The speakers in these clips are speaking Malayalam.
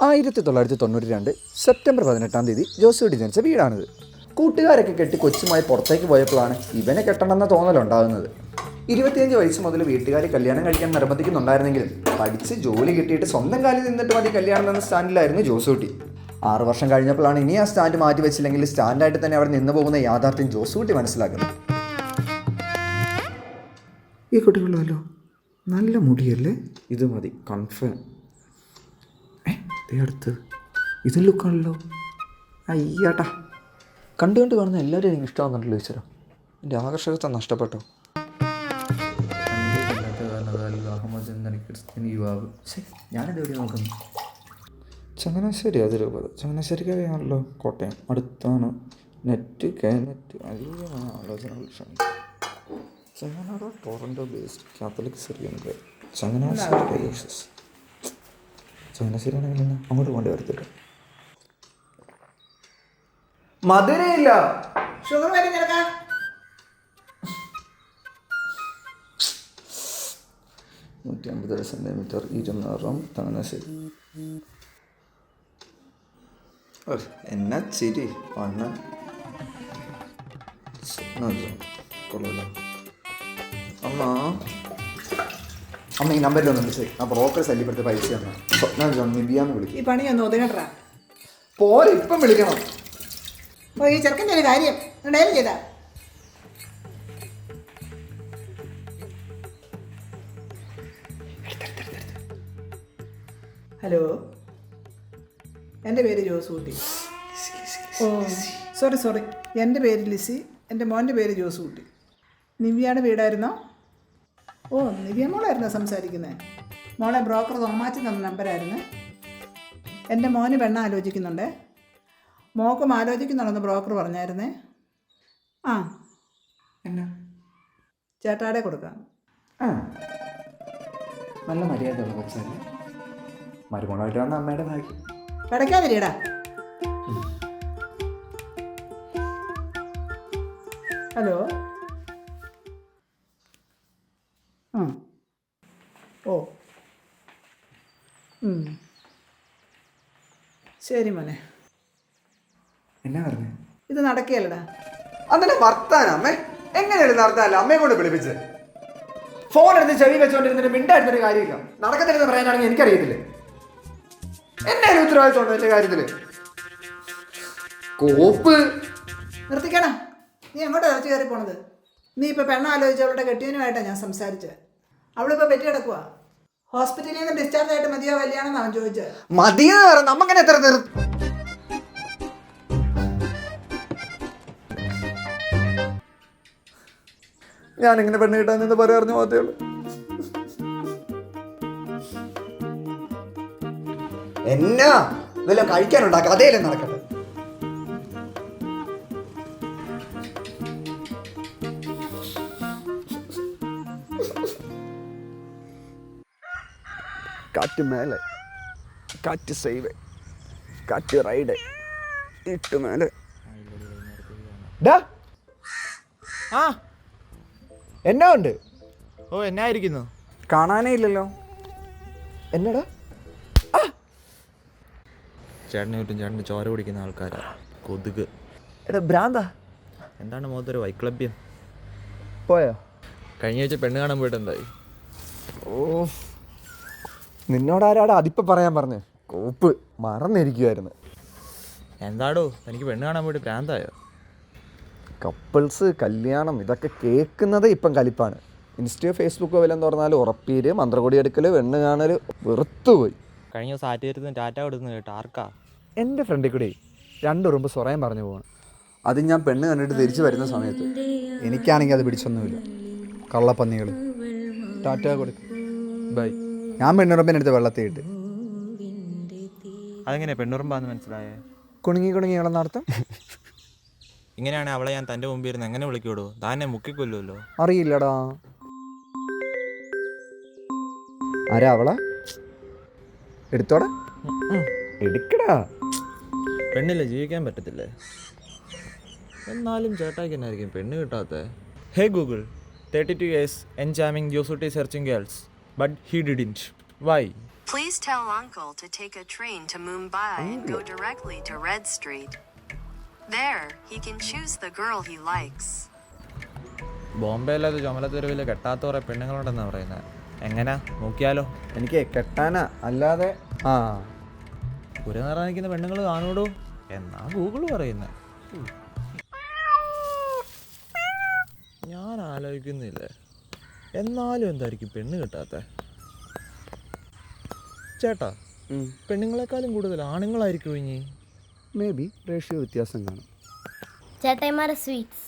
1992 സെപ്റ്റംബർ 18 ജോസൂട്ടി ജനിച്ച വീടാണിത്. കൂട്ടുകാരൊക്കെ കെട്ടി കൊച്ചുമായി പുറത്തേക്ക് പോയപ്പോഴാണ് ഇവനെ കെട്ടണമെന്ന തോന്നലുണ്ടാകുന്നത്. 25 വയസ്സ് മുതൽ വീട്ടുകാർ കല്യാണം കഴിക്കാൻ നിർബന്ധിക്കുന്നുണ്ടായിരുന്നെങ്കിലും പഠിച്ച് ജോലി കിട്ടിയിട്ട് സ്വന്തം കാലിൽ നിന്നിട്ട് മതി കല്യാണം എന്ന സ്റ്റാൻഡിലായിരുന്നു ജോസൂട്ടി. 6 വർഷം കഴിഞ്ഞപ്പോഴാണ് ഇനി ആ സ്റ്റാൻഡ് മാറ്റി വെച്ചില്ലെങ്കിൽ സ്റ്റാൻഡായിട്ട് തന്നെ അവിടെ നിന്ന് പോകുന്ന യാഥാർത്ഥ്യം ജോസൂട്ടി മനസ്സിലാക്കുന്നത്. ഈ കുട്ടികളല്ലോ നല്ല മുടിയല്ലേ, ഇത് മതി കൺഫേം. അടുത്ത് ഇത് ലുക്കാണല്ലോ. അയ്യാട്ടാ, കണ്ടു കാണുന്ന എല്ലാവരും എനിക്ക് ഇഷ്ടമാകുന്നുണ്ടല്ലോ ഈശ്വര. എൻ്റെ ആകർഷകത്വം നഷ്ടപ്പെട്ടോ. ക്രിസ്ത്യൻ യുവാവ്. ഞാനെന്തെവിടെ നോക്കുന്നു? ചങ്ങനാശ്ശേരി അതിരൂപത. ചങ്ങനാശ്ശേരിക്ക് അറിയാമല്ലോ, കോട്ടയം അടുത്താണ്. നെറ്റ് അധികമായ ആലോചനകൾ ക്ഷണിക്കും. Changanad Toronto based Catholic Syrian girl. Changanassery ചങ്ങനാശ്ശേരിയാണെങ്കിൽ അങ്ങോട്ട് പോകേണ്ടി വരത്തില്ല. മധുരയില്ല. 150 സെൻറ്റിമീറ്റർ 200 ചങ്ങനാശ്ശേരി. എന്നാ ചിരി വണ്ണം കൊള്ളല്ലോ. അമ്മ ഈ നമ്പറിലൊന്നും വിളിച്ചേ. ആ ബ്രോക്കർ ശല്യപ്പെടുത്തി പൈസ തന്നാ. സ്വപ്ന ജോൺ നിബിയാന്ന് വിളിക്കും. ഈ പണിയൊന്നും ഒതുങ്ങട്ടാ പോലെ ഇപ്പം വിളിക്കണം. ഓ ഈ ചെറുക്കൻ്റെ ഒരു കാര്യം ഡയൽ ചെയ്താ. ഹലോ, എൻ്റെ പേര് ജോസൂട്ടി. ഓ സോറി എൻ്റെ പേര് ലിസി. എൻ്റെ മോൻ്റെ പേര് ജോസൂട്ടി. നിവ്യയുടെ വീടായിരുന്നോ? ഓ നിവ്യ മോളായിരുന്നോ സംസാരിക്കുന്നത്? മോളെ ബ്രോക്കർ തോമാച്ചി തന്ന നമ്പരായിരുന്നു. എൻ്റെ മോന് പെണ്ണ ആലോചിക്കുന്നുണ്ടേ. മോക്കും ആലോചിക്കുന്നുണ്ടെന്ന് ബ്രോക്കർ പറഞ്ഞായിരുന്നേ. ആ എന്നാ ചേട്ടാടെ കൊടുക്കാം. ആ നല്ല മര്യാദയുള്ള കൊച്ചല്ലേ. മരുമോളായിട്ട് വന്ന അമ്മയുടെ ഭാഗ്യം. കിടക്കാതിരിയടാ. ഹലോ. ആ ഓ ശരി മോനെ. എന്നാ പറഞ്ഞേ? ഇത് നടക്കുകയല്ലടാ. അതിന്റെ വർത്താനം അമ്മേ. എങ്ങനെയാണ് നടത്താനല്ല അമ്മയെ കൊണ്ട് വിളിപ്പിച്ച്? ഫോൺ എടുത്ത് ചെവി വെച്ചോണ്ടിരുന്നിട്ട് മിണ്ടായിരുന്നൊരു കാര്യമില്ല. നടക്കത്തില്ലെന്ന് പറയാനാണെങ്കിൽ എനിക്കറിയത്തില്ലേ. എന്നെ ഉത്തരവാദിത്വം ഉണ്ടോ എന്റെ കാര്യത്തില്? കോപ്പ് നിർത്തിക്കണ. നീ എങ്ങോട്ടാ ഇറച്ചി കയറി പോണത്? നീ ഇപ്പൊ പെണ്ണ ആലോചിച്ച് അവളുടെ കെട്ടിയനുമായിട്ടാണ് ഞാൻ സംസാരിച്ചത്. അവളിപ്പോ പെറ്റി കിടക്കുക. ഹോസ്പിറ്റലിൽ നിന്ന് ഡിസ്ചാർജ് ആയിട്ട് മതിയോ കല്യാണം എന്നാണ് അവൻ ചോദിച്ചത്. മതിയെന്ന് പറയാം. നമ്മങ്ങനെ എത്ര ഞാനിങ്ങനെ പെണ്ണ് കിട്ടാൻ നിന്ന് പറയാറിഞ്ഞു മാത്രമേ ഉള്ളൂ. എന്നാ ഇതെല്ലാം കഴിക്കാനുണ്ടാക്കാം, അതേലും നടക്കട്ടെ. കാറ്റ് മേലെ, കാറ്റ് സൈവ്, കാറ്റ് റൈഡ്, ഇട്ട് മേലെ. ആ എന്നാ ഉണ്ട്? ഓ എന്നായിരിക്കുന്നു? കാണാനേ ഇല്ലല്ലോ. എന്നടാ? ചേട്ടനെ ചുറ്റും ചേട്ടന് ചോര കുടിക്കുന്ന ആൾക്കാരാ. കൊതുക്. എടാ ഭ്രാന്താ. എന്താണ് മുഖത്തൊരു വൈക്ലഭ്യം? പോയോ? കഴിഞ്ഞ ആഴ്ച പെണ്ണ് കാണാൻ പോയിട്ട് എന്തായി? ഓ നിന്നോടാരാടാ അതിപ്പോൾ പറയാൻ പറഞ്ഞു? കോപ്പ് മറന്നിരിക്കുമായിരുന്നു. എന്താടോ തനിക്ക് പെണ്ണ് കാണാൻ പോയിട്ട് പ്രാന്തായോ? കപ്പിൾസ് കല്യാണം ഇതൊക്കെ കേൾക്കുന്നത് ഇപ്പം കലിപ്പാണ്. ഇൻസ്റ്റയോ ഫേസ്ബുക്കോ വല്ലതും തുറന്നാലും ഉറപ്പീര്, മന്ത്രകൊടി എടുക്കൽ, പെണ്ണ് കാണൽ വെറുത്തുപോയി. കഴിഞ്ഞ ദിവസം ആറ്റുകാരത്ത് ടാറ്റ കൊടുക്കുന്നു കേട്ടോ. ആർക്കാ? എൻ്റെ ഫ്രണ്ടിൽ കൂടെ 2 ഉറുമ്പ് സ്വറയം പറഞ്ഞു പോകണം. അത് ഞാൻ പെണ്ണ് കണ്ടിട്ട് തിരിച്ചു വരുന്ന സമയത്ത്. എനിക്കാണെങ്കിൽ അത് പിടിച്ചൊന്നുമില്ല. കള്ളപ്പന്നികൾ. ടാറ്റ കൊടുക്കും, ബൈ. ഞാൻ പെണ്ണുറുമ്പിനെടുത്ത് വെള്ളത്തിയിട്ട്. അതെങ്ങനെ പെണ്ണുറുമ്പാന്ന് മനസ്സിലായേ? കുണുങ്ങി നടത്തം. ഇങ്ങനെയാണെങ്കിൽ അവളെ ഞാൻ തൻ്റെ മുമ്പിൽ ഇരുന്ന് എങ്ങനെ വിളിക്കൂടോ? താനെ മുക്കിക്കൊല്ലുമല്ലോ. അറിയില്ലടാ. ആരാ അവളെ? എടുത്തോടാ, എടുക്കടാ. പെണ്ണില്ലേ, ജീവിക്കാൻ പറ്റത്തില്ലേ? എന്നാലും ചേട്ടായിക്ക് എന്നായിരിക്കും പെണ്ണ് കിട്ടാത്തത്? ഹേ ഗൂഗിൾ, 32 years എൻജാമിങ് Josootty searching girls but he didn't. Why? Please tell Uncle to take a train to Mumbai and go directly to Red Street. There, he can choose the girl he likes. ബോംബെയിലത് ചുമലത്തെരുവിൽ കെട്ടാത്ത കുറേ പെണ്ണുങ്ങളുണ്ടെന്നാണ് പറയുന്നത്. എങ്ങനാ, നോക്കിയാലോ? എനിക്ക് കെട്ടാനാ, അല്ലാതെ പുര നിറ നിൽക്കുന്ന പെണ്ണുങ്ങൾ കാണൂടൂ എന്നാ ഗൂഗിൾ പറയുന്നത്. ഞാൻ ആലോചിക്കുന്നില്ലേ, എന്നാലും എന്തായിരിക്കും പെണ്ണ് കിട്ടാത്ത? ചേട്ടാ, പെണ്ണുങ്ങളെക്കാളും കൂടുതൽ ആണുങ്ങളായിരിക്കും ഇനി. മേ ബി റേഷ്യോ വ്യത്യാസം കാണും. ചേട്ടന്മാരെ സ്വീറ്റ്സ്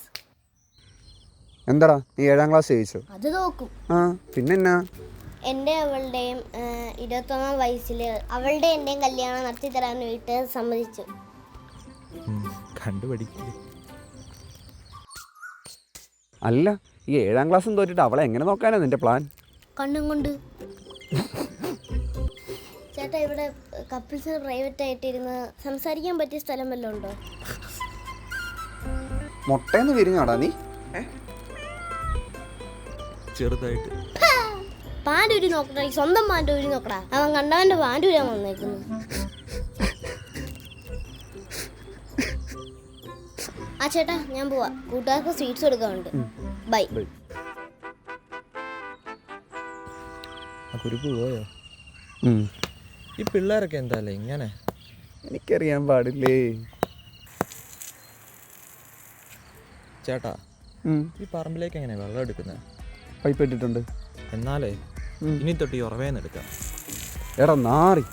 എന്താടാ നീ 7ാം ക്ലാസ് ജയിച്ചോ? അത് നോക്കും. പിന്നെന്നാ? എൻ്റെ അവളുടെയും 21 വയസ്സിൽ അവളുടെ എൻ്റെയും കല്യാണം നടത്തി തരാൻ വീട്ട് സമ്മതിച്ചു. കണ്ടുപിടിക്കില്ല. അല്ല, ഈ 7ാം ക്ലാസ്സും തോറ്റിട്ട് അവളെ എങ്ങനെ നോക്കാനാ നിന്റെ പ്ലാൻ? കണ്ണും കൊണ്ട്. ചേട്ടാ, ഇവിടെ കപ്പിൾസിന് പ്രൈവറ്റ് ആയിട്ടിരുന്ന് സംസാരിക്കാൻ പറ്റിയ സ്ഥലം വല്ലതും ഉണ്ടോ? മുട്ടേന്ന് വിരിഞ്ഞാടാ നീ? ചെറുതായിട്ട്. പാൻഡൂരി നോക്കടാ, സ്വന്തം പാൻഡൂരി നോക്കടാ. അവൻ കണ്ടവൻ്റെ പാൻഡൂരാൻ വന്നേക്കുന്നു. ആ ചേട്ടാ, ഞാൻ പോവാ. കൂട്ടുകാർക്ക് സ്വീറ്റ്സ് കൊടുക്കാറുണ്ട്. ബൈ. ആ കുരുപ്പ് പോയോ? ഈ പിള്ളേരൊക്കെ എന്താല്ലേ ഇങ്ങനെ? എനിക്കറിയാൻ പാടില്ലേ. ചേട്ടാ, ഈ പറമ്പിലേക്ക് എങ്ങനെയാ വെള്ളം എടുക്കുന്നത്? പൈപ്പ് ഇട്ടിട്ടുണ്ട്. എന്നാലേ ഇനി തൊട്ട് ഈ ഉറവേന്ന് എടുക്കാം. എടാ നാറി,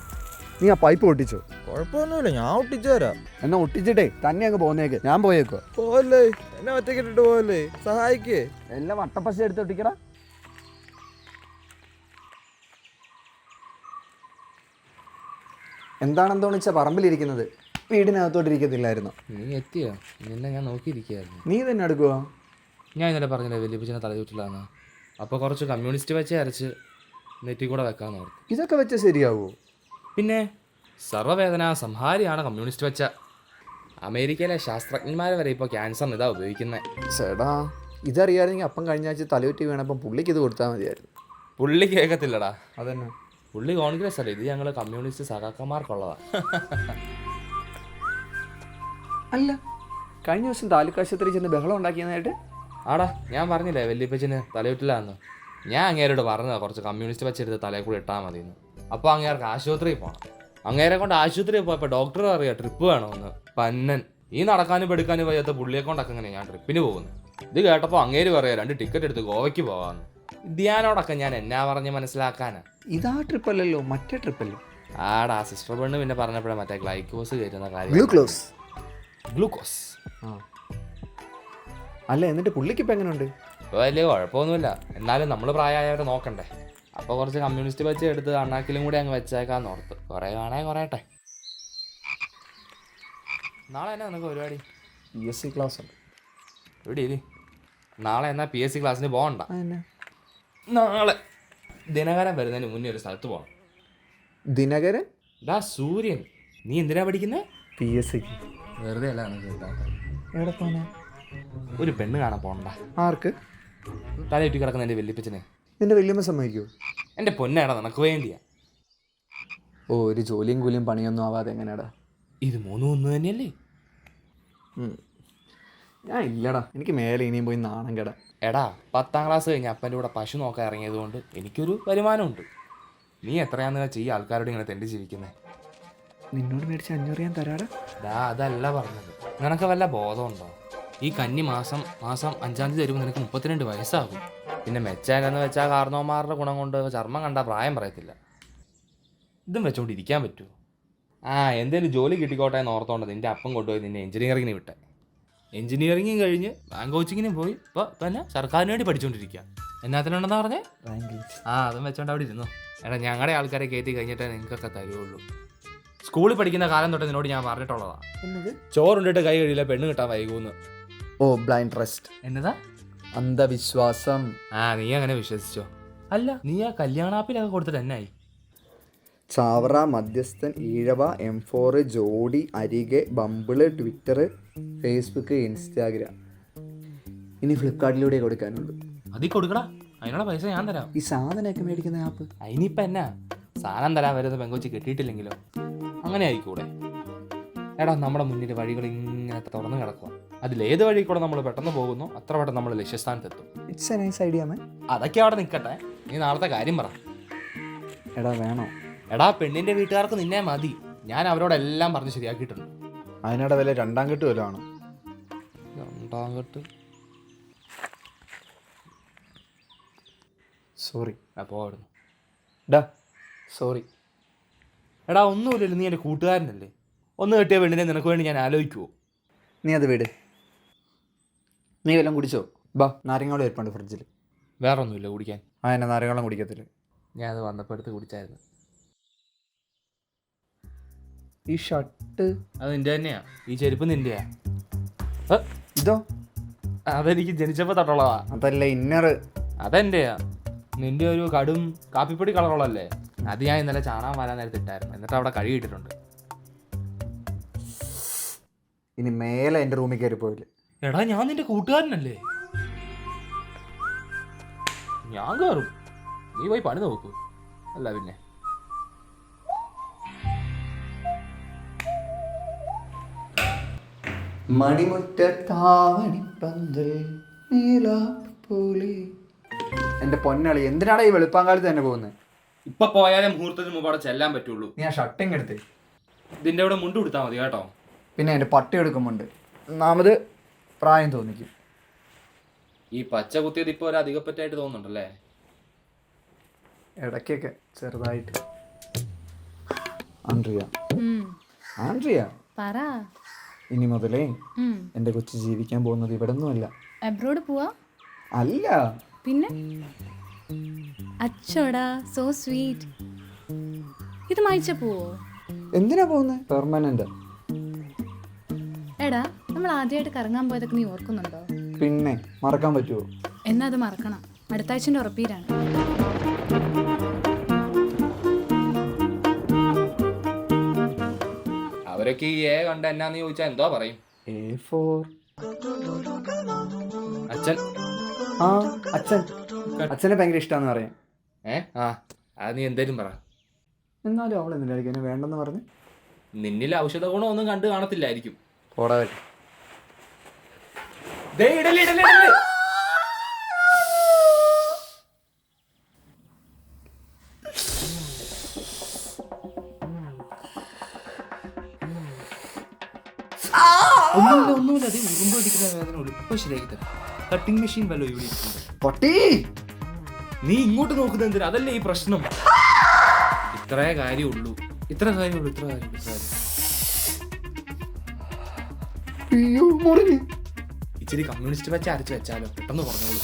നീ ആ പൈപ്പ് ഒട്ടിച്ചോ? കുഴപ്പമൊന്നുമില്ല, ഞാൻ ഒട്ടിച്ചു തരാം. എന്നാ ഒട്ടിച്ചിട്ടേ തന്നെ അങ്ങ് പോന്നേക്ക്, ഞാൻ പോയേക്കോ. പോവല്ലേ, എന്നെ ഒറ്റക്കിട്ടിട്ട് പോവല്ലേ, സഹായിക്കേ. എല്ലാം വട്ടപ്പശ എടുത്ത് ഒട്ടിക്കടാ. എന്താണെന്തോണിച്ച പറമ്പിലിരിക്കുന്നത്? വീടിനകത്തോട്ടിരിക്കത്തില്ലായിരുന്നു. നീ എത്തിയോ? നിന്നെ ഞാൻ നോക്കിയിരിക്കുകയായിരുന്നു. നീ തന്നെ എടുക്കുക. ഞാൻ ഇന്നലെ പറഞ്ഞില്ലേ വലിയപ്പച്ചനെ തലചുറ്റിലാന്ന്. അപ്പോൾ കുറച്ച് കമ്മ്യൂണിസ്റ്റ് വെച്ച് അരച്ച് നെറ്റി കൂടെ വെക്കാമെന്ന് ഓർത്തു. ഇതൊക്കെ വെച്ച് ശരിയാവോ? പിന്നെ സർവ്വവേദന സംഹാരിയാണ് കമ്മ്യൂണിസ്റ്റ് വെച്ച. അമേരിക്കയിലെ ശാസ്ത്രജ്ഞന്മാർ വരെ ഇപ്പോൾ ക്യാൻസറിന് ഇതാ ഉപയോഗിക്കുന്നത്. ചേടാ, ഇതറിയാമെങ്കിൽ അപ്പം കഴിഞ്ഞ ആഴ്ച തലയുറ്റി വീണപ്പം പുള്ളിക്ക് ഇത് കൊടുത്താൽ മതിയായിരുന്നു. പുള്ളി കേൾക്കത്തില്ലടാ. അതന്നെ, പുള്ളി കോൺഗ്രസ് അല്ലേ, ഇത് ഞങ്ങൾ കമ്മ്യൂണിസ്റ്റ് സഖാക്കന്മാർക്കുള്ളതാ. അല്ല, കഴിഞ്ഞ ദിവസം താലൂക്ക് ആശുപത്രി ചെന്ന് ബഹളം ഉണ്ടാക്കിയതായിട്ട്. ആടാ, ഞാൻ പറഞ്ഞില്ലേ വലിയപ്പച്ചന് തലയുറ്റിലാന്ന്. ഞാൻ അങ്ങേരോട് പറഞ്ഞതാ കുറച്ച് കമ്മ്യൂണിസ്റ്റ് വെച്ചെടുത്ത് തലയിൽ കൂടെ ഇട്ടാൽ മതിയെന്ന്. അപ്പോൾ അങ്ങേർക്ക് ആശുപത്രിയിൽ പോകണം. അങ്ങേരെ കൊണ്ട് ആശുപത്രിയിൽ പോയപ്പോൾ ഡോക്ടർ അറിയാം ട്രിപ്പ് വേണമെന്ന്. പന്നൻ, ഈ നടക്കാനും പെടുക്കാനും വയ്യാത്ത പുള്ളിയെ കൊണ്ടൊക്കെ ഇങ്ങനെ ഞാൻ ട്രിപ്പിന് പോകുന്നു. ഇത് കേട്ടപ്പോൾ അങ്ങേര് പറയാം 2 ടിക്കറ്റ് എടുത്ത് ഗോവയ്ക്ക് പോകാമെന്ന്. ധ്യാനോടൊക്കെ ഞാൻ എന്നാ പറഞ്ഞ് മനസ്സിലാക്കാനാ? ഇതാ ട്രിപ്പല്ലല്ലോ, മറ്റേ ട്രിപ്പല്ലേ. ആടാ, സിസ്റ്റർ പെണ്ണ് പിന്നെ പറഞ്ഞപ്പോഴേ മറ്റേ ഗ്ലൈക്കോസ് കയറ്റുന്ന കാര്യം. ഗ്ലൂക്കോസ്. അല്ല, എന്നിട്ട് പുള്ളിക്ക് ഇപ്പം എങ്ങനെയുണ്ട്? ഇപ്പോൾ വലിയ കുഴപ്പമൊന്നുമില്ല. എന്നാലും നമ്മൾ പ്രായമായവരെ നോക്കണ്ടേ. അപ്പോൾ കുറച്ച് കമ്മ്യൂണിസ്റ്റ് വെച്ച് എടുത്ത് അണ്ണാക്കിലും കൂടി അങ്ങ് വെച്ചേക്കാന്ന് ഓർത്ത്. കുറേ വേണേ കുറയട്ടെ. നാളെ എന്നാ നിനക്ക് പരിപാടി? PSC ക്ലാസ് ഉണ്ട്. എവിടെ ഇരി? നാളെ എന്നാ PSC ക്ലാസ്സിന് പോകണ്ട. അതന്നെ. നാളെ ദിനകരൻ വരുന്നതിന് മുന്നേ ഒരു സ്ഥലത്ത് പോകണം. ദിനകരൻ? ഇതാ സൂര്യൻ. നീ എന്തിനാ പഠിക്കുന്നത്? PSC. വെറുതെ അല്ല നിനക്ക് എവിടെ പോനാ? ഒരു പെണ്ണ് കാണാൻ പോകണ്ട. ആർക്ക്? തലയുറ്റി കിടക്കുന്ന എൻ്റെ വല്യപ്പച്ചനെ. നിന്റെ വല്യമ്മ സമ്മതിക്കുമോ? എൻ്റെ പൊന്നേടാ, നിനക്ക് വേണ്ടിയാ. ഓ, ഒരു ജോലിയും കൂലിയും പണിയൊന്നും ആവാതെ എങ്ങനെയാടാ? ഇത് 3 1 തന്നെയല്ലേ? ഞാൻ ഇല്ലടാ, എനിക്ക് മേലെ ഇനിയും പോയി നാണം കേടാ. എടാ, 10ാം ക്ലാസ് കഴിഞ്ഞ് അപ്പൻ്റെ കൂടെ പശു നോക്കാൻ ഇറങ്ങിയത് കൊണ്ട് എനിക്കൊരു വരുമാനമുണ്ട്. നീ എത്രയാന്ന് വെച്ചാൽ ഈ ആൾക്കാരോട് ഇങ്ങനെ തെണ്ടി ജീവിക്കുന്നത്? നിന്നോട് മേടിച്ച് 500 ഞാൻ തരാടാ. അതല്ല പറഞ്ഞത്. നിനക്ക് വല്ല ബോധമുണ്ടോ? ഈ കന്നി മാസം 5-ാം തീയതി തരുമ്പോൾ നിനക്ക് 32 വയസ്സാകും. പിന്നെ മെച്ചാലെന്ന് വെച്ചാൽ കാർന്നോമാരുടെ ഗുണം കൊണ്ട് ചർമ്മം കണ്ടാൽ പ്രായം പറയത്തില്ല. ഇതും വെച്ചോണ്ടിരിക്കാൻ പറ്റുമോ? എന്തേലും ജോലി കിട്ടിക്കോട്ടെ എന്ന് ഓർത്തോണ്ട് നിൻ്റെ അപ്പം കൊണ്ടുപോയി നിന്നെ എഞ്ചിനീയറിങ്ങിന് വിട്ടെ. എഞ്ചിനീയറിംഗും കഴിഞ്ഞ് ബാങ്ക് കോച്ചിങ്ങിനും പോയി ഇപ്പോൾ തന്നെ സർക്കാരിന് വേണ്ടി പഠിച്ചുകൊണ്ടിരിക്കുക. എന്നാത്തിനുണ്ടെന്നാ പറഞ്ഞേ? അതും വെച്ചോണ്ട് അവിടെ ഇരുന്നു. എടാ, ഞങ്ങളുടെ ആൾക്കാരെ കയറ്റി കഴിഞ്ഞിട്ടേ നിങ്ങൾക്കൊക്കെ തരുള്ളൂ. സ്കൂളിൽ പഠിക്കുന്ന കാലം തൊട്ട് നിന്നോട് ഞാൻ പറഞ്ഞിട്ടുള്ളതാ. ചോറുണ്ടിട്ട് കൈ കഴിയില്ല, പെണ്ണ് കിട്ടാൻ വൈകൂന്ന്. ഓ, ബ്ലൈൻഡ് ട്രസ്റ്റ്. എന്നതാ? അന്ധവിശ്വാസം. നീ അങ്ങനെ വിശ്വസിച്ചോ? അല്ല, നീ ആ കല്യാണാപ്പിലൊക്കെ കൊടുത്തിട്ട് എന്നായി? ചാവറ, മധ്യസ്ഥൻ, ഈഴവ, M4, ജോഡി, അരികെ, ബമ്പിള്, ട്വിറ്റർ, ഫേസ്ബുക്ക്, ഇൻസ്റ്റാഗ്രാം. ഇനി ഫ്ലിപ്കാർട്ടിലൂടെ കൊടുക്കാനുള്ളൂ. അതിൽ കൊടുക്കടാ, അതിനുള്ള പൈസ ഞാൻ തരാം. ഈ സാധനമൊക്കെ മേടിക്കുന്ന ആപ്പ് അതിനിപ്പം എന്നാ സാധനം തരാൻ വരുന്ന പെങ്കൊച്ചി കെട്ടിയിട്ടില്ലെങ്കിലോ? അങ്ങനെ ആയിക്കൂടെ? എടാ, നമ്മുടെ മുന്നിൽ വഴികൾ ഇങ്ങനെ തുറന്നു കിടക്കുക. അതിലേത് വഴി കൂടെ നമ്മൾ പെട്ടെന്ന് പോകുന്നു അത്ര പെട്ടെന്ന് നമ്മൾ ലക്ഷ്യസ്ഥാനത്തെത്തും. ഇറ്റ്സ് എ നൈസ് ഐഡിയ മാൻ. അതൊക്കെ അവിടെ നിൽക്കട്ടെ, നീ നാളത്തെ കാര്യം പറ. എടാ വേണോ? എടാ, പെണ്ണിന്റെ വീട്ടുകാർക്ക് നിന്നെ മതി. ഞാൻ അവരോടെല്ലാം പറഞ്ഞ് ശരിയാക്കിയിട്ടുണ്ട്. അതിനിടെ വല്ല രണ്ടാം കെട്ട് വല്ലതും ആണോ? രണ്ടാം കെട്ട്? സോറി. അപ്പോൾ അവിടുന്ന് ഡാ സോറി. എടാ, ഒന്നുമില്ലല്ലോ, നീ എൻ്റെ കൂട്ടുകാരനല്ലേ. ഒന്ന് കെട്ടിയ പെണ്ണിനെ നിനക്ക് വേണ്ടി ഞാൻ ആലോചിക്കുവോ? നീ അത് വീട്. നീ വല്ലതും കുടിച്ചോ? ബാ, നാരങ്ങാവെള്ളം ഇരിപ്പുണ്ട് ഫ്രിഡ്ജിൽ. വേറെ ഒന്നുമില്ല കുടിക്കാൻ. ആ, എന്നെ നാരങ്ങാവെള്ളം കുടിക്കത്തില്ല. ഞാൻ അത് വന്നപ്പോൾ എടുത്ത് കുടിച്ചായിരുന്നു. ഈ ഷർട്ട് അത് നിൻ്റെ തന്നെയാ. ഈ ചെരുപ്പ് നിൻ്റെയാ. ഇതോ? അതെനിക്ക് ജനിച്ചപ്പോൾ തൊട്ടുള്ളതാ. അതല്ല, ഇന്നർ. അതെൻ്റെയാ. നിൻ്റെ ഒരു കടും കാപ്പിപ്പൊടി കളറുള്ളല്ലേ, അത് ഞാൻ ഇന്നലെ ചാണാൻ വരാൻ നേരത്തെ ഇട്ടായിരുന്നു. എന്നിട്ട് അവിടെ കഴുകിയിട്ടിട്ടുണ്ട്. ഇനി മേലെ എൻ്റെ റൂമിൽ കയറി പോയില്ലേ? എടാ, ഞാൻ നിന്റെ കൂട്ടുകാരനല്ലേ, ഞാൻ കയറും. നീ പോയി പണി നോക്കൂ. അല്ല പിന്നെ മണിമുറ്റത്താവണിപ്പന്തൽ നീലാപ്പൂലി. എൻ്റെ പൊന്നളി, എന്തിനാണ് ഈ വെളുപ്പാങ്കാലത്ത് തന്നെ പോകുന്നത്? ഇപ്പൊ പോയാലേ മുഹൂർത്തത്തിന് മുമ്പ് അവിടെ ചെല്ലാൻ പറ്റുള്ളൂ. നീ ആ ഷർട്ടിങ് എടുത്ത് ഇതിന്റെ അവിടെ മുണ്ട് കൊടുത്താൽ മതി കേട്ടോ. പിന്നെ എൻ്റെ പട്ടി എടുക്കുമ്പോണ്ട് ഒന്നാമത് പ്രായം തോന്നിക്കും. ഈ പച്ച കുത്തിയത് ഇപ്പൊ ഒരു അധികപ്പറ്റായിട്ട് തോന്നുന്നുണ്ടല്ലേ? ഇടയ്ക്കൊക്കെ ചെറുതായിട്ട്. ആൻഡ്രിയ, ആൻഡ്രിയ, പറ. ഇനി മുതലേ എൻ്റെ കൊച്ചു ജീവിക്കാൻ പോകുന്നത് ഇവിടെ ഒന്നുമല്ല. അബ്രോഡ് പോവാ? അല്ല പിന്നെ? അച്ചോടാ, സോ സ്വീറ്റ്. ഇത് മായിച്ച പോവോ? എന്തിനാ പോകുന്നത്? പെർമനന്റ്. എടാ, നമ്മൾ ആദ്യമായിട്ട് കറങ്ങാൻ പോയതൊക്കെ നീ ഓർക്കുന്നുണ്ടോ? പിന്നെ മറക്കാൻ പറ്റുമോ? എന്നാ അത് മറക്കണം. അടുത്ത ആഴ്ചൻ്റെ ഉറപ്പീരാണ്. അവരൊക്കെ ഈ എ കണ്ട എന്നാന്ന് ചോദിച്ചാൽ എന്തോ പറയും? A4. അച്ഛൻ. ആ, അച്ഛൻ. അച്ഛനെ ഭയങ്കര ഇഷ്ടമാണെന്ന് പറയാം. ആ, അത് നീ എന്തേലും പറ. എന്നാലും അവൾ എന്തിനായിരിക്കും എന്നെ വേണ്ടെന്ന് പറഞ്ഞ്? നിന്നിൽ ഔഷധ ഗുണം ഒന്നും കണ്ടു കാണത്തില്ലായിരിക്കും. പോടാ. ഒന്നുമില്ല, അത് ഉറുമ്പ് അടിക്കുന്ന വേദന ഇപ്പൊ ശരിയാക്കി തരാം. കട്ടിംഗ് മെഷീൻ വല്ലോ ഇവിടെ ഇരിക്കുന്നത്. പട്ടി, നീ ഇങ്ങോട്ട് നോക്കുന്നത് എന്തിനാ? അതല്ലേ ഈ പ്രശ്നം. ഇത്രേ കാര്യമുള്ളൂ. ഇച്ചിരി കമ്മ്യൂണിസ്റ്റ് വെച്ച് അരച്ച് വെച്ചാലോ, പെട്ടെന്ന് പറഞ്ഞോളൂ.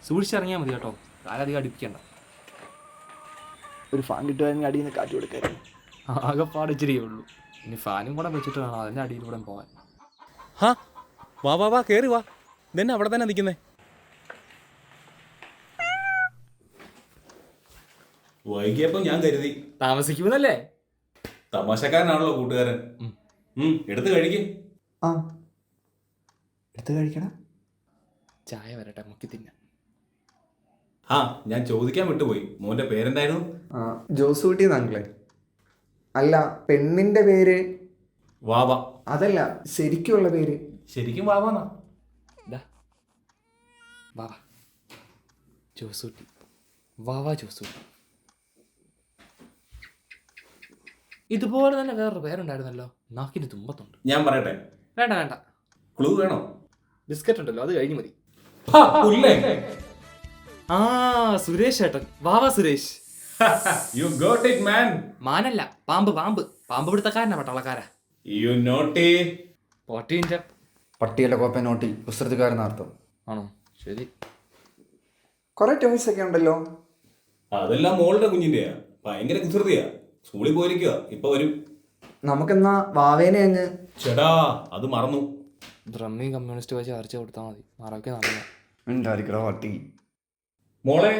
സൂക്ഷിച്ചിറങ്ങിയാൽ മതി കേട്ടോ, കാലധികം അടുപ്പിക്കണ്ട. ഒരു ഫാൻ കിട്ടുവാണെങ്കിൽ അടിയിൽ നിന്ന് കാറ്റ് കൊടുക്കായിരുന്നു. ആകെപ്പാട് ഇച്ചിരിയേ ഉള്ളൂ. ഇനി ഫാനും കൂടെ വെച്ചിട്ട് വേണം അതിൻ്റെ അടിയിലൂടെ പോകാൻ. ഹാ, വാ വാ വാ, കയറി വാ. ഇതന്നെ അവിടെ തന്നെ നിൽക്കുന്നേ. വൈകിയപ്പോ ഞാൻ കരുതി താമസിക്കുമെന്നല്ലേ? തമാശക്കാരനാണല്ലോ കൂട്ടുകാരൻ. എടുത്ത് കഴിക്കും. ആ, എടുത്ത് കഴിക്കണം. ചായ വരട്ടെ, മുക്കി തിന്നാം. ആ, ഞാൻ ചോദിക്കാൻ വിട്ടുപോയി, മോന്റെ പേരെന്തായിരുന്നു? ജോസൂട്ടി എന്നാണല്ലേ? അല്ല, പെണ്ണിന്റെ പേര് വാവ. അതല്ല, ശരിക്കുള്ള പേര്. ശരിക്കും വാവാന്നാ? വാവാ ജോസൂട്ടി. വാവാ ജോസൂട്ടി. ഇതുപോലെ തന്നെ വേറൊരു പേരുണ്ടായിരുന്നല്ലോ, നാക്കിന്റെ തുമ്പത്തുണ്ട്. ഞാൻ പറയട്ടെ? വേണ്ട. ക്ലൂ വേണോ? ബിസ്ക്കറ്റ് ഉണ്ടല്ലോ, അത് കഴിഞ്ഞു മതി. ആ, സുരേഷ് ഏട്ടൻ. Vava Suresh. You got it man. മാനല്ല, പാമ്പ് പിടുത്തക്കാരനാ, പട്ടാളക്കാരാ. You naughty. പോട്ടീൻ്റെ പട്ടിയല്ല, കോപ്പ, നോട്ടി, കുസൃതിക്കാരെന്നർത്ഥം. ആണോ? ശരി. കുറെ ടോയ്സ് ഒക്കെ ഉണ്ടല്ലോ. അതെല്ലാം മോളുടെ കുഞ്ഞിന്റെയാ. ഭയങ്കര കുസൃതിയാ. സ്കൂളിൽ പോയിരിക്കുക, ഇപ്പൊ വരും. നമുക്കെന്നാ വാവേനെ അങ്ങ്. ചേടാ, അത് മറന്നു. ബ്രഹ്മി കമ്മ്യൂണിസ്റ്റ് വെച്ച് അരച്ചു കൊടുത്താൽ മതി, മറക്കെ നല്ല. ഉണ്ടായിരിക്കണോ പട്ടി. മോളെ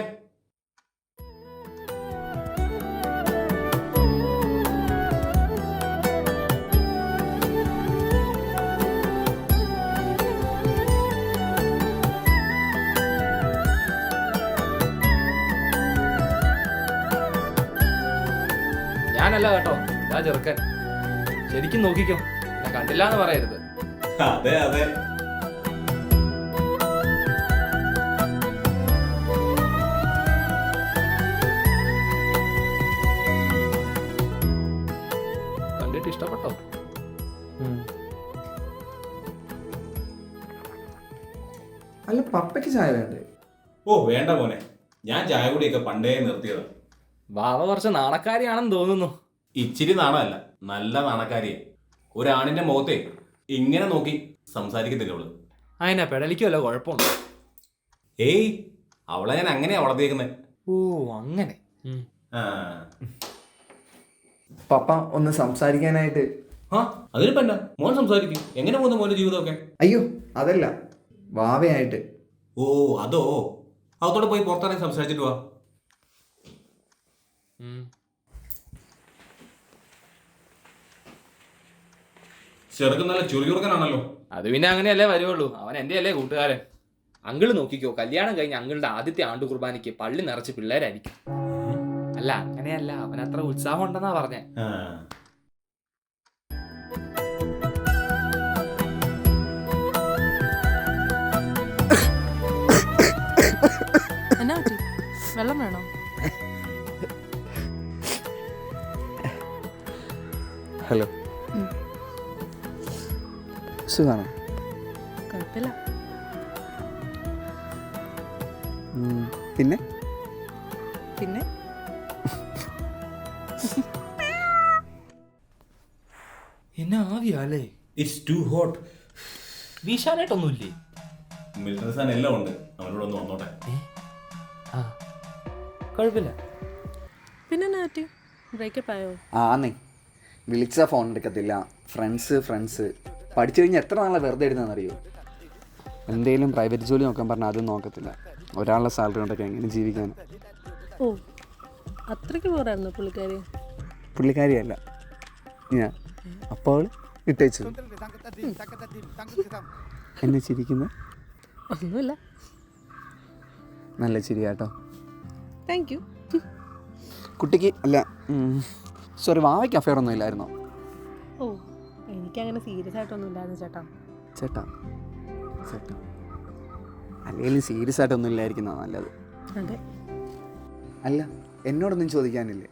ഞാനല്ല കേട്ടോ, ഇതാ ചെറുക്കൻ. ശരിക്കും നോക്കിക്കോ, എന്നെ കണ്ടില്ല എന്ന് പറയരുത്. അതെ അതെ. കണ്ടിട്ട് ഇഷ്ടപ്പെട്ടോ? അല്ല പപ്പയ്ക്ക് ചായ വേണ്ടേ? ഓ വേണ്ട മോനെ, ഞാൻ ചായ കൂടിയൊക്കെ പണ്ടേ നിർത്തിയതാ. വാവ കുറച്ച് നാണക്കാരിയാണെന്ന് തോന്നുന്നു. ഇച്ചിരി നാണമല്ല, നല്ല നാണക്കാരിയെ. ഒരാണിന്റെ മുഖത്തെ ഇങ്ങനെ നോക്കി സംസാരിക്കത്തില്ല അവള്. അതിനാ പെടലിക്കുമല്ലോ കുഴപ്പമുണ്ടോ? ഏയ്, അവളെ ഞാൻ അങ്ങനെയാ വളർത്തിയേക്കുന്നത്. ഓ അങ്ങനെ. ആ പപ്പ ഒന്ന് സംസാരിക്കാനായിട്ട്. ആ അതിനിപ്പോ എന്താ, മോൻ സംസാരിക്കും. എങ്ങനെ പോകുന്നു മോന്റെ ജീവിതമൊക്കെ? അയ്യോ അതല്ല, വാവയായിട്ട്. ഓ അതോ, അതോടെ പോയി പുറത്തിറങ്ങി സംസാരിച്ചിട്ട് വാ. ചെറുക്കൻ നല്ല ചുറുചുറുക്കനാണല്ലോ. അത് പിന്നെ അങ്ങനെയല്ലേ വരുവുള്ളൂ, അവൻ എൻ്റെ അല്ലേ കൂട്ടുകാരൻ. അങ്കിള് നോക്കിക്കോ, കല്യാണം കഴിഞ്ഞ് അങ്കിളുടെ ആദ്യത്തെ ആണ്ടു കുർബാനയ്ക്ക് പള്ളി നിറച്ച് പിള്ളേരായിരിക്കും. അല്ല അങ്ങനെയല്ല, അവൻ അത്ര ഉത്സാഹം ഉണ്ടെന്നാ പറഞ്ഞേ. ആ എന്നാ പറ്റി? വെള്ളം വേണോ? ഹലോ, സുഖാണോ? കുഴപ്പമില്ല. പിന്നെ പിന്നെ എന്നാ ആവിയാലേ? It's too hot. വീശാനായിട്ടൊന്നുമില്ലേ? മിൽട്ടൺ സാൻ എല്ലാം ഉണ്ട്, അവനോട് ഒന്ന് വന്നോട്ടെ. ആ കുഴപ്പമില്ല. പിന്നെ എന്നാ പറ്റി? ബ്രേക്കപ്പ് ആയോ? ആന്നേ, വിളിച്ചാൽ ഫോൺ എടുക്കത്തില്ല. ഫ്രണ്ട്സ് പഠിച്ചു കഴിഞ്ഞാൽ എത്ര നാളെ വെറുതെ ഇടുന്നതെന്നറിയോ? എന്തെങ്കിലും പ്രൈവറ്റ് ജോലി നോക്കാൻ പറഞ്ഞാൽ അതും നോക്കത്തില്ല. ഒരാളുടെ സാലറി കൊണ്ടൊക്കെ എങ്ങനെ ജീവിക്കാൻ? ഓ അത്രയ്ക്ക് പോരായിരുന്നു പുള്ളിക്കാരി? പുള്ളിക്കാരിയല്ല ഞാൻ. അപ്പോൾ ഇട്ടേച്ചു. എന്നെ ചിരിക്കുന്നത് ഒന്നുമില്ല. നല്ല ചിരിയാട്ടോ. Thank you. കുട്ടിക്ക് അല്ല, സോറി, വാവയ്ക്ക് അഫയർ ഒന്നും ഇല്ലായിരുന്നോ? ഓ എനിക്കങ്ങനെ സീരിയസ് ആയിട്ടൊന്നും ഇല്ലായിരുന്നു ചേട്ടാ. ചേട്ടാ അല്ലെങ്കിലും സീരിയസ് ആയിട്ടൊന്നും ഇല്ലായിരിക്കുന്ന നല്ലത്. അതെ. അല്ല, എന്നോടൊന്നും ചോദിക്കാനില്ലേ?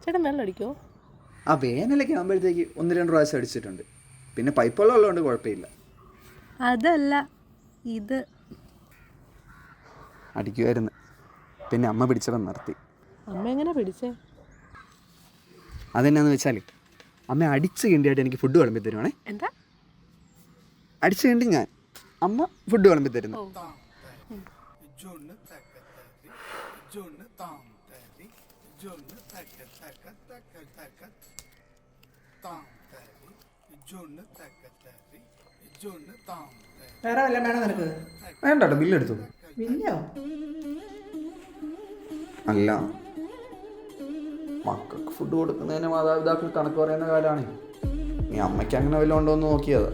ചേട്ടൻ വെള്ളം അടിക്കോ? ആ വേനലൊക്കെ ആകുമ്പോഴത്തേക്ക് 1-2 പ്രാവശ്യം അടിച്ചിട്ടുണ്ട്. പിന്നെ പൈപ്പ് വെള്ളം ഉള്ളതുകൊണ്ട് കുഴപ്പമില്ല. അതല്ല ഇത്. അടിക്കുമായിരുന്നു, പിന്നെ അമ്മ പിടിച്ചപ്പം നിർത്തി. അമ്മ എങ്ങനെ പിടിച്ചേ? അതെന്നാന്ന് വെച്ചാൽ അമ്മ അടിച്ച് കിണ്ടിയായിട്ട് എനിക്ക് ഫുഡ് വിളമ്പി തരുവാണേ. എന്താ? അടിച്ച് കിണ്ടി ഞാൻ, അമ്മ ഫുഡ് വിളമ്പി തരുന്നു. വേറെ വല്ലതും വേണോ നിനക്ക്? വേണ്ടോ, ബില്ലെടുത്തു. വില്ലോ? അല്ല, മക്കൾക്ക് ഫുഡ് കൊടുക്കുന്നതിന് മാതാപിതാക്കൾ കണക്ക് പറയുന്ന കാലമാണ്. നീ അമ്മയ്ക്ക് അങ്ങനെ വല്ലതും ഉണ്ടോ എന്ന് നോക്കിയത്.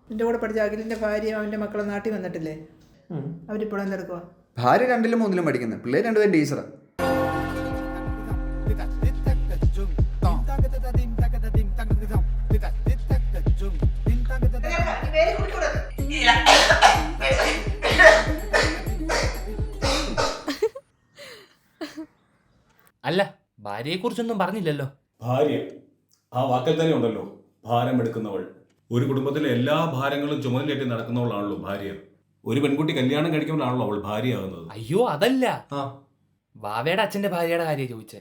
നിന്റെ കൂടെ പഠിച്ച അഖിലിന്റെ ഭാര്യയും അവന്റെ മക്കളും നാട്ടിൽ വന്നിട്ടില്ലേ? അവരിപ്പോഴും എന്തെടുക്കുക? ഭാര്യ 2ലും 3ലും പഠിക്കുന്നത്, പിള്ളേർ 2 പേരും ടീച്ചറാ. അല്ല, ഭാര്യയെ കുറിച്ചൊന്നും പറഞ്ഞില്ലല്ലോ. ഭാര്യ, ആ വാക്കിൽ തന്നെ ഉണ്ടല്ലോ, ഭാരം എടുക്കുന്നവൾ. ഒരു കുടുംബത്തിലെ എല്ലാ ഭാരങ്ങളും ചുമലിലേറ്റി നടക്കുന്നവളാണല്ലോ ഭാര്യ. ഒരു പെൺകുട്ടി കല്യാണം കഴിക്കുമ്പോഴാണല്ലോ അവൾ ഭാര്യയാകുന്നത്. അയ്യോ അതല്ല, ആ വാവയുടെ അച്ഛന്റെ ഭാര്യയുടെ കാര്യം ചോദിച്ചേ.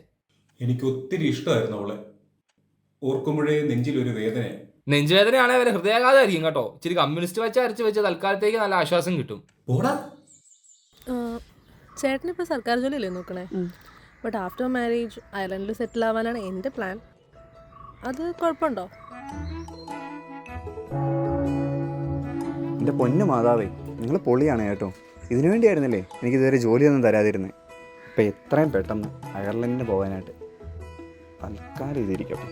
എനിക്ക് ഒത്തിരി ഇഷ്ടമായിരുന്നു അവളെ. ഓർക്കുമ്പോഴേ നെഞ്ചിലൊരു വേദന. നെഞ്ചുവേദനയാണെ അവരെ ഹൃദയാഘാതമായിരിക്കും കേട്ടോ. ഇച്ചിരി കമ്മ്യൂണിസ്റ്റ് വെച്ച് അരച്ച് വെച്ച് തൽക്കാലത്തേക്ക് നല്ല ആശ്വാസം കിട്ടും. പോടാ. ചേട്ടനിപ്പോൾ സർക്കാർ ജോലിയല്ലേ നോക്കണേ? ബട്ട് ആഫ്റ്റർ മാരേജ് അയർലൻഡിൽ സെറ്റിൽ ആവാനാണ് എൻ്റെ പ്ലാൻ. അത് കുഴപ്പമുണ്ടോ? എൻ്റെ പൊന്നു മാതാവേ, നിങ്ങൾ പൊളിയാണ് കേട്ടോ. ഇതിനു വേണ്ടിയായിരുന്നല്ലേ എനിക്ക് ഇതുവരെ ജോലിയൊന്നും തരാതിരുന്നത്. ഇപ്പം എത്രയും പെട്ടെന്ന് അയർലൻഡിന് പോകാനായിട്ട് തൽക്കാലം ഇതിരിക്കട്ടെ.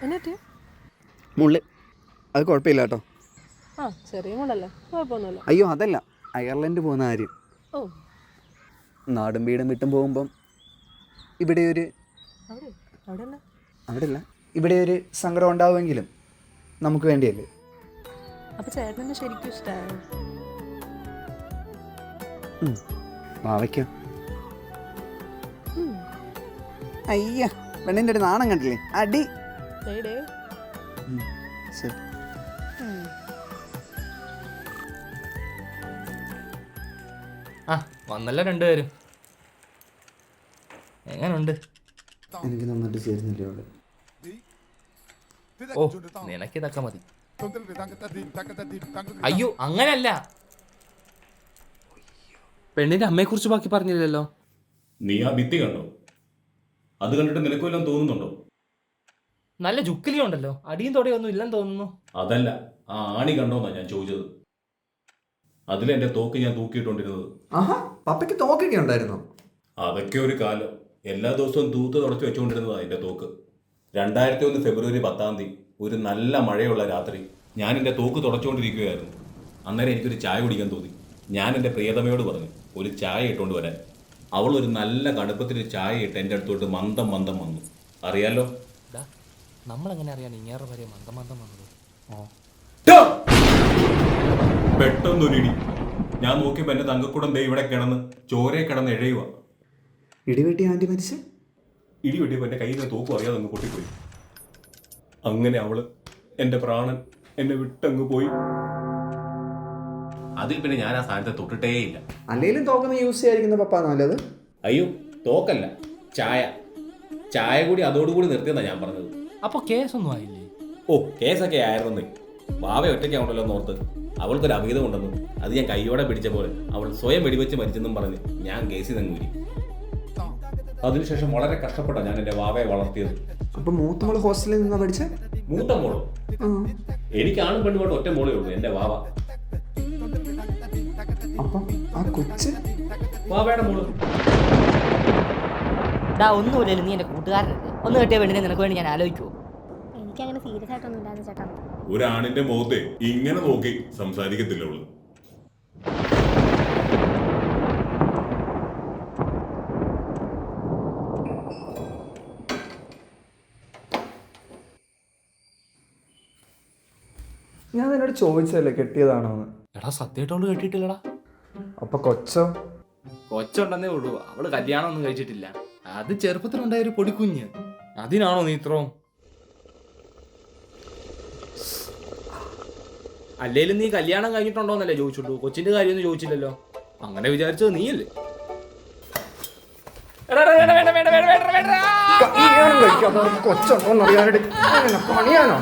എന്നിട്ട് മുള്ള് അത് കുഴപ്പമില്ല കേട്ടോ. ആ ചെറിയ മുള്ളല്ലേ, കുഴപ്പമൊന്നുമില്ല. അയ്യോ അതല്ല, അയർലൻഡ് പോകുന്ന കാര്യം. ഓ നാടും വീടും വിട്ടും പോകുമ്പം ഇവിടെ ഒരു അവിടെ എന്നാ? അവിടെയല്ല, ഇവിടെ ഒരു സങ്കടം ഉണ്ടാവുമെങ്കിലും നമുക്ക് വേണ്ടിയല്ലേ. അപ്പോൾ ചേട്ടനെ ശരിക്കും ഇഷ്ടമായോ? ഭാവയ്ക്കോ? അയ്യ, പെണ്ണിൻ്റെ ഒരു നാണം കണ്ടില്ലേ? അടി. ഡേ ശരി. ആ വന്നല്ലോ രണ്ടുപേരും. എങ്ങനുണ്ട്? എനിക്ക് നന്നായിട്ട് ചേരുന്നില്ല അവിടെ. ഓ നിനക്കിതൊക്കെ മതി. അയ്യോ അങ്ങനല്ല, പെണ്ണിന്റെ അമ്മയെക്കുറിച്ച് ബാക്കി പറഞ്ഞില്ലല്ലോ. നീ ആ ഭിത്തി കണ്ടോ? അത് കണ്ടിട്ട് നിനക്ക് വല്ലതും തോന്നുന്നുണ്ടോ? നല്ല ജുക്കിലി ഉണ്ടല്ലോ, അടിയും തൊടയൊന്നും ഇല്ലെന്ന് തോന്നുന്നു. അതല്ല, ആ ആണി കണ്ടോന്നാ ഞാൻ ചോദിച്ചത്. അതിലെന്റെ തോക്ക് ഞാൻ തൂക്കിയിട്ടുണ്ടിരുന്നത്. ആഹാ, പപ്പയ്ക്ക് തോക്കൊക്കെ ഉണ്ടായിരുന്നു? അതൊക്കെ ഒരു കാലം. എല്ലാ ദിവസവും തൂത്ത് തുടച്ച് വെച്ചുകൊണ്ടിരുന്നതാ എൻ്റെ തോക്ക്. 2001 ഫെബ്രുവരി 10 ഒരു നല്ല മഴയുള്ള രാത്രി ഞാൻ എൻ്റെ തോക്ക് തുടച്ചുകൊണ്ടിരിക്കുകയായിരുന്നു. അന്നേരം എനിക്കൊരു ചായ കുടിക്കാൻ തോന്നി. ഞാൻ എൻ്റെ പ്രിയതമയോട് പറഞ്ഞു ഒരു ചായ ഇട്ടുകൊണ്ട് വരാൻ. അവൾ ഒരു നല്ല കടുപ്പത്തിൽ ചായ ഇട്ട് എൻ്റെ അടുത്തോട്ട് മന്ദം മന്ദം വന്നു. അറിയാലോ, നമ്മളെങ്ങനെ അറിയാൻ ഇങ്ങേറെ വരെ മന്ദം മന്ദം വന്നത്? പെട്ടെന്നൊരിടി. ഞാൻ നോക്കിയപ്പോൾ എൻ്റെ തങ്കക്കുടം ദേ ഇവിടെ കിടന്ന് ചോരയെ കിടന്ന് എഴയുക. ഇടിവെട്ടി ആൻറ്റി മരിച്ച്? ഇടി വെട്ടിയപ്പോൾ എൻ്റെ കയ്യിൽ നിന്ന് തോക്കും അറിയാതെ അങ്ങ് പൊട്ടിപ്പോയി. അങ്ങനെ അവള് എൻ്റെ പ്രാണൻ എന്നെ വിട്ടങ്ങ് പോയി. അതിൽ പിന്നെ ഞാൻ ആ സാധനത്തെ തൊട്ടിട്ടേ ഇല്ല. അല്ലെങ്കിലും തോക്കൊന്ന് യൂസ് ചെയ്യാതിരിക്കുന്ന പപ്പ നല്ലത്. അയ്യോ, തോക്കല്ല, ചായ കൂടി അതോടുകൂടി നിർത്തിയെന്നാ ഞാൻ പറഞ്ഞത്. അപ്പൊ കേസൊന്നും ആയില്ലേ? ഓ, കേസൊക്കെ ആയിരുന്നേ. വാവ ഒറ്റയ്ക്കാണല്ലോ എന്നോർത്ത് അവൾക്കൊരു അവിഹിതം ഉണ്ടെന്നും അത് ഞാൻ കൈയോടെ പിടിച്ച പോലെ അവൾ സ്വയം വെടിവെച്ച് മരിച്ചെന്നും പറഞ്ഞ് ഞാൻ കേസിൽ നിന്നൂരി. അതിനുശേഷം വളരെ കഷ്ടപ്പെട്ടാണ് ഞാൻ എൻ്റെ വാവയെ വളർത്തിയത്. അപ്പൊ മൂത്ത മോള് ഹോസ്റ്റലിൽ നിന്നാ പഠിച്ചേ? മൂത്ത മോളോ? എനിക്കാണും പെണ്ണുകൊണ്ട് ഒറ്റ മോളേ ഉള്ളൂ, എൻ്റെ വാവ. അപ്പൊ ആ കൊച്ച് വാവയുടെ മോള്. ഒന്നുമില്ലല്ലോ, നീ എൻ്റെ കൂട്ടുകാരനല്ലേ. ഒന്ന് കിട്ടിയ പെണ്ണിനെ നിനക്ക് വേണ്ടി ഞാൻ ആലോചിക്കുമോ? എനിക്കങ്ങനെ സീരിയസ് ആയിട്ടൊന്നും ഇല്ലാതെ ചേട്ടാ. ഒരാണിന്റെ മുഖത്തെ ഇങ്ങനെ നോക്കി സംസാരിക്കത്തില്ല അവള്. ഞാൻ എന്നോട് ചോദിച്ചല്ലേ കെട്ടിയതാണോന്ന്. എടാ സത്യമായിട്ടോണ്ട് കേട്ടിട്ടില്ലടാ. അപ്പൊ കൊച്ചോ? കൊച്ചുണ്ടെന്നേ ഉള്ളൂ, അവള് കല്യാണം ഒന്നും കഴിച്ചിട്ടില്ല. അത് ചെറുപ്പത്തിലുണ്ടായ ഒരു പൊടിക്കുഞ്ഞ്. അതിനാണോ നീ ഇത്രയും? അല്ലേലും നീ കല്യാണം കഴിഞ്ഞിട്ടുണ്ടോന്നല്ലേ ചോദിച്ചുള്ളൂ, കൊച്ചിന്റെ കാര്യമൊന്നും ചോദിച്ചില്ലല്ലോ. അങ്ങനെ വിചാരിച്ചത് നീയല്ലേ? കൊച്ചുണ്ടോന്ന് അറിയാനായിട്ട് പണിയാണോ?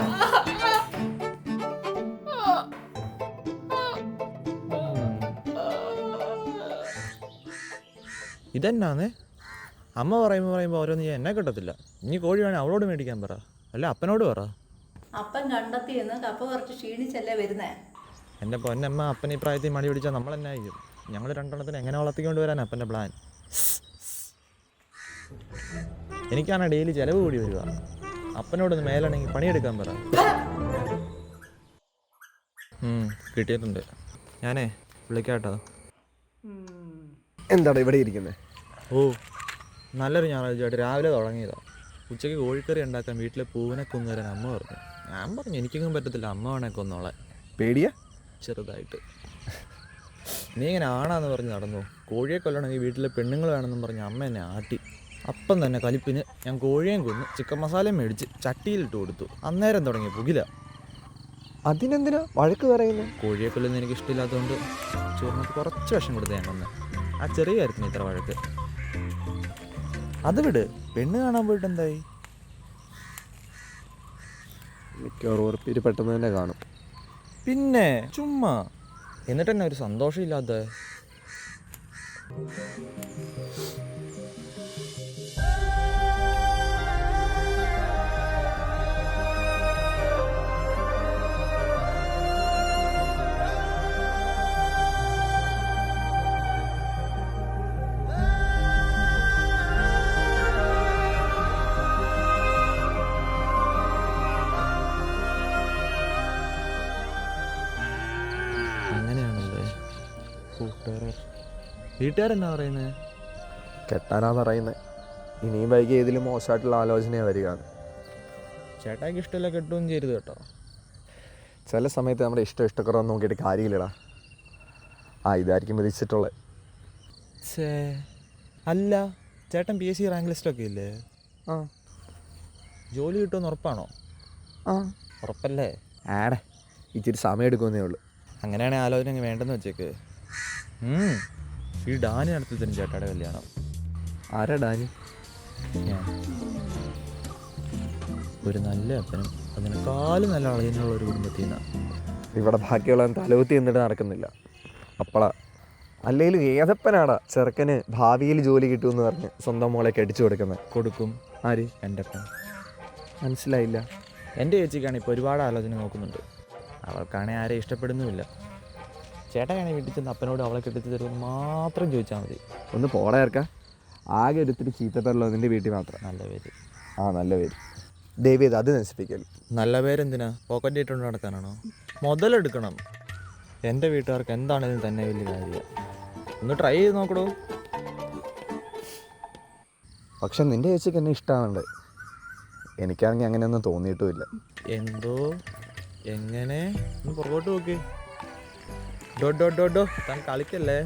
ഇതെന്നാന്നേ അമ്മ പറയുമ്പോൾ ഓരോന്ന് ഞാൻ എന്നെ കിട്ടത്തില്ല. ഇനി കോഴി വേണേൽ അവളോട് മേടിക്കാൻ പറ, അല്ല അപ്പനോട് പറ. അപ്പൻ കണ്ടെത്തിയെന്ന് കപ്പ കുറച്ച് ക്ഷീണിച്ചല്ലേ വരുന്നേ. എൻ്റെ പൊന്നമ്മ അപ്പൻ ഈ പ്രായത്തിൽ മടി പിടിച്ചാൽ നമ്മളെന്നാ ചെയ്യും? ഞങ്ങൾ രണ്ടെണ്ണത്തിന് എങ്ങനെ വളർത്തിക്കൊണ്ട് വരാൻ അപ്പൻ്റെ പ്ലാൻ? എനിക്കാണ് ഡെയിലി ചിലവ് കൂടി വരിക. അപ്പനോടൊന്ന് മേലാണെങ്കിൽ പണിയെടുക്കാൻ പറ. കിട്ടിയിട്ടുണ്ട്, ഞാനേ വിളിക്കാട്ടോ. എന്താണ് ഇവിടെ ഇരിക്കുന്നത്? ഓ നല്ലൊരു ഞായറാഴ്ചയായിട്ട് രാവിലെ തുടങ്ങിയതാണ്. ഉച്ചയ്ക്ക് കോഴിക്കറി ഉണ്ടാക്കാൻ വീട്ടിലെ പൂവിനെ കൊന്നുവരാൻ അമ്മ പറഞ്ഞു. ഞാൻ പറഞ്ഞു എനിക്കൊന്നും പറ്റത്തില്ല, അമ്മ വേണേ കൊന്നോളെ. പേടിയാ? ചെറുതായിട്ട്. നീ ഇങ്ങനെ ആണാന്ന് പറഞ്ഞ് നടന്നു. കോഴിയെ കൊല്ലണമെങ്കിൽ വീട്ടിലെ പെണ്ണുങ്ങൾ വേണമെന്നും പറഞ്ഞ് അമ്മ എന്നെ ആട്ടി. അപ്പം തന്നെ കലിപ്പിന് ഞാൻ കോഴിയേയും കൊന്ന് ചിക്കൻ മസാലയും മേടിച്ച് ചട്ടിയിലിട്ട് കൊടുത്തു. അന്നേരം തുടങ്ങി പുകില. അതിനെന്തിനാ വഴക്ക് പറയുന്നത്? കോഴിയെ കൊല്ലുന്ന എനിക്ക് ഇഷ്ടമില്ലാത്തതുകൊണ്ട് ചോറിനകത്ത് കുറച്ച് വിഷം കൊടുത്ത് ഞാൻ കൊന്ന്. ആ ചെറിയ കാര്യത്തിന് ഇത്ര വഴക്ക്. അത് വിട്, പെണ്ണ് കാണാൻ പോയിട്ട് എന്തായി? മിക്കവാറും ഉറപ്പിച്ച് പെട്ടെന്ന് തന്നെ കാണും. പിന്നെ ചുമ്മാ എന്നിട്ട് തന്നെ ഒരു സന്തോഷമില്ലാത്ത. വീട്ടുകാരെന്നാ പറയുന്നത്? കെട്ടാനാ പറയുന്നത്. ഇനിയും വൈകി ഏതിലും മോശമായിട്ടുള്ള ആലോചനയാണ് വരിക. ചേട്ടായിക്ക് ഇഷ്ടമില്ല കെട്ടുകയും ചെയ്യരുത് കേട്ടോ. ചില സമയത്ത് നമ്മുടെ ഇഷ്ടക്കുറവൊന്നും നോക്കിയിട്ട് കാര്യമില്ലടാ. ഇതായിരിക്കും വിധിച്ചിട്ടുള്ളത്. അല്ല, ചേട്ടൻ PSC റാങ്ക് ലിസ്റ്റൊക്കെ ഇല്ലേ? ആ ജോലി കിട്ടുമെന്ന് ഉറപ്പാണോ? ആ ഉറപ്പല്ലേ? ആടെ ഇച്ചിരി സമയം എടുക്കുന്നേ ഉള്ളൂ. അങ്ങനെയാണെങ്കിൽ ആലോചന അങ്ങ് വേണ്ടെന്ന് വെച്ചേക്ക്. ഈ ഡാനി നടത്തി തരും ചേട്ടായുടെ കല്യാണം. ആരാ ഡാനി? ഞാൻ ഒരു നല്ല അപ്പനും അതിനേക്കാളും നല്ല അളവിനുള്ള ഒരു കുടുംബത്തിൽ നിന്നാണ്. ഇവിടെ ബാക്കിയുള്ളവൻ തലകുത്തി എന്നിട്ട് നടക്കുന്നില്ല. അപ്പളാ അല്ലെങ്കിലും ഏതപ്പനാടാ ചെറുക്കന് ഭാവിയിൽ ജോലി കിട്ടുമെന്ന് പറഞ്ഞ് സ്വന്തം മോളെ കെട്ടിച്ചു കൊടുക്കുന്നത്. കൊടുക്കും. ആര്? എൻ്റെ അപ്പൻ. മനസ്സിലായില്ല. എൻ്റെ ചേച്ചിക്കാണ് ഇപ്പോൾ ഒരുപാട് ആലോചന നോക്കുന്നുണ്ട്. അവൾക്കാണെങ്കിൽ ആരെയും ഇഷ്ടപ്പെടുന്നുമില്ല. ചേട്ടനാണെങ്കിൽ വീട്ടിൽ ചെന്ന് അപ്പനോട് അവളെ കെട്ടിച്ച് തരുമെന്ന് മാത്രം ചോദിച്ചാൽ മതി. ഒന്ന് പോടാ ചേർക്ക. ആകെ ഒരിത്തിരി ചീത്തപ്പേരുള്ളൂ നിൻ്റെ വീട്ടിൽ മാത്രം. നല്ല പേര്. നല്ല പേര്. ദൈവം അത് നശിപ്പിക്കൽ. നല്ല പേരെന്തിനാ? പോക്കറ്റ് ഇട്ടുകൊണ്ട് നടക്കാനാണോ? മുതലെടുക്കണം. എൻ്റെ വീട്ടുകാർക്ക് എന്താണെങ്കിലും തന്നെ വലിയ കാര്യമാണ്. ഒന്ന് ട്രൈ ചെയ്ത് നോക്കടോ. പക്ഷെ നിൻ്റെ ചേച്ചിക്ക് എന്നെ ഇഷ്ടമാണുണ്ട്. എനിക്കാണെങ്കിൽ അങ്ങനെയൊന്നും തോന്നിയിട്ടുമില്ല. എന്തോ? എങ്ങനെ? ഒന്ന് പുറകോട്ട് നോക്ക്. താൻ കളിക്കല്ലേ.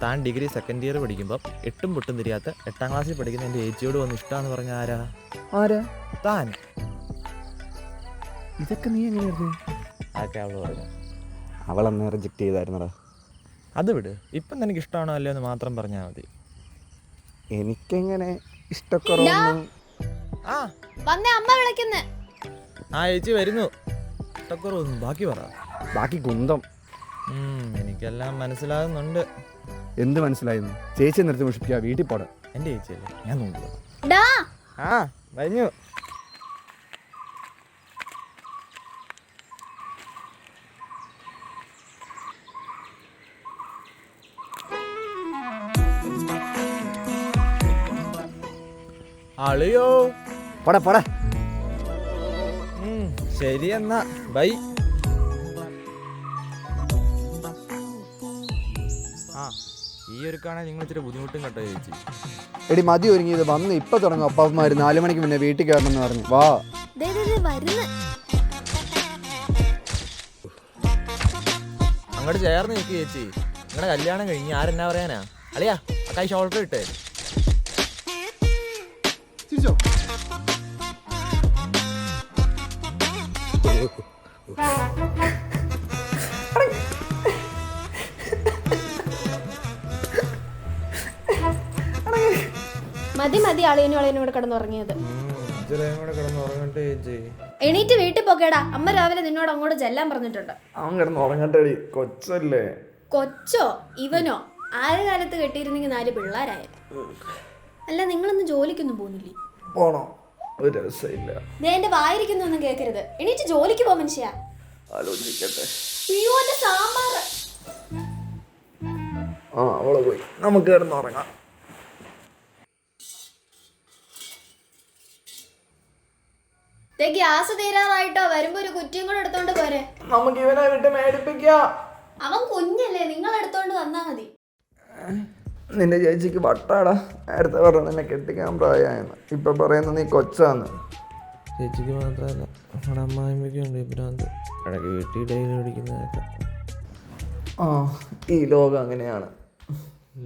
താൻ ഡിഗ്രി സെക്കൻഡ് ഇയർ പഠിക്കുമ്പോൾ എട്ടും പൊട്ടും തിരിയാത്ത 8ാം ക്ലാസ്സിൽ പഠിക്കുന്ന എൻ്റെ ചേച്ചിയോട് വന്ന് ഇഷ്ടമാണെന്ന് പറഞ്ഞ ആരാ? താൻ. ഇതൊക്കെ നീ എങ്ങനെയായിരുന്നു? അതൊക്കെ അവൾ പറഞ്ഞു. അവളെന്നെ റിജക്റ്റ് ചെയ്തായിരുന്നടാ. അത് വിട്. ഇപ്പം നിനക്ക് ഇഷ്ടമാണോ അല്ലയോ എന്ന് മാത്രം പറഞ്ഞാൽ മതി. എനിക്കെങ്ങനെ ഇഷ്ടക്കുറവൊന്നും. വന്നേ, അമ്മ വിളിക്കുന്നേ. ചേച്ചി വരുന്നു. ഇഷ്ടക്കുറവൊന്നും ബാക്കി പറ. ബാക്കി കുന്തം. എനിക്കെല്ലാം മനസ്സിലാകുന്നുണ്ട്. എന്ത് മനസ്സിലായിരുന്നു? ചേച്ചി നിർത്തി മുഷിപ്പിക്കുക. വീട്ടിൽ പോടാ. എൻ്റെ ചേച്ചിയല്ലേ, ഞാൻ നോക്കുക. കഴിഞ്ഞു. അളിയോ. പോടാ. ശരി എന്നാ, ബൈ. ഈ ഒരുക്കാണെങ്കിൽ നിങ്ങൾ ഇച്ചിരി ബുദ്ധിമുട്ടും കേട്ടോ ചേച്ചി. എടി മതി ഒരുങ്ങിയത്. വന്ന് ഇപ്പൊ തുടങ്ങും അപ്പാപ്പന്മാര് 4 മണിക്ക് മുന്നേ വീട്ടിൽ കയറണമെന്ന് പറഞ്ഞു. വാ. അങ്ങോട്ട് ചേർന്ന് നിൽക്കുക ചേച്ചി. നിങ്ങളുടെ കല്യാണം കഴിഞ്ഞ് ആരെന്നാ പറയാനാ? അളിയാ, അക്കായി ഷോൾഡർ ഇട്ടേ. മതി അളിയനും കൂടെ കിടന്നുറങ്ങിയത്. എണീറ്റ് വീട്ടിൽ പോക്കേടാ. അമ്മ രാവിലെ നിന്നോട് അങ്ങോട്ട് ചെല്ലാൻ പറഞ്ഞിട്ടുണ്ട്. അവൻ കിടന്ന് ഉറങ്ങട്ടെടി, കൊച്ചല്ലേ. കൊച്ചോ ഇവനോ? ആദ്യ കാലത്ത് കെട്ടിയിരുന്നെങ്കിൽ 4 പിള്ളേരായ. അല്ല, നിങ്ങളൊന്നും ജോലിക്കൊന്നും പോകുന്നില്ലേ? പോണോ? ഒരു രസമില്ല. എന്റെ വായിരിക്കുന്നൊന്നും കേൾക്കരുത്. എണീറ്റ് ജോലിക്ക് പോ മനുഷ്യ. ആലോചിക്കട്ടെ. സാമ്പാർ. അവളെ പോയി. നമുക്ക് കിടന്ന് ഉറങ്ങാം. ഗ്യാസ് തീരാറായിട്ടോ? വരുമ്പോ ഒരു കുറ്റിയും കൂടെ എടുത്തോണ്ട് പോരെ. നമുക്ക് ഇവനെ വിട്ട് മേടിപ്പിക്കാം. അവൻ കുഞ്ഞല്ലേ, നിങ്ങൾ എടുത്തോണ്ട് വന്നാ മതി. നിന്റെ ചേച്ചിക്ക് വട്ടാടാ. നേരത്തെ പറഞ്ഞു നിന്നെ കെട്ടിക്കാൻ പ്രായമായെന്ന്. ഇപ്പൊ പറയുന്നു നീ കൊച്ചാന്ന്. ചേച്ചിക്ക് മാത്രമല്ല, നമ്മുടെ അമ്മായിമ്മയ്ക്കുണ്ട് ഈ ഭ്രാന്ത്. ഇടയ്ക്ക് വീട്ടിൽ ഡെയിലി പിടിക്കുന്നതൊക്കെ. ഈ ലോകം അങ്ങനെയാണ്.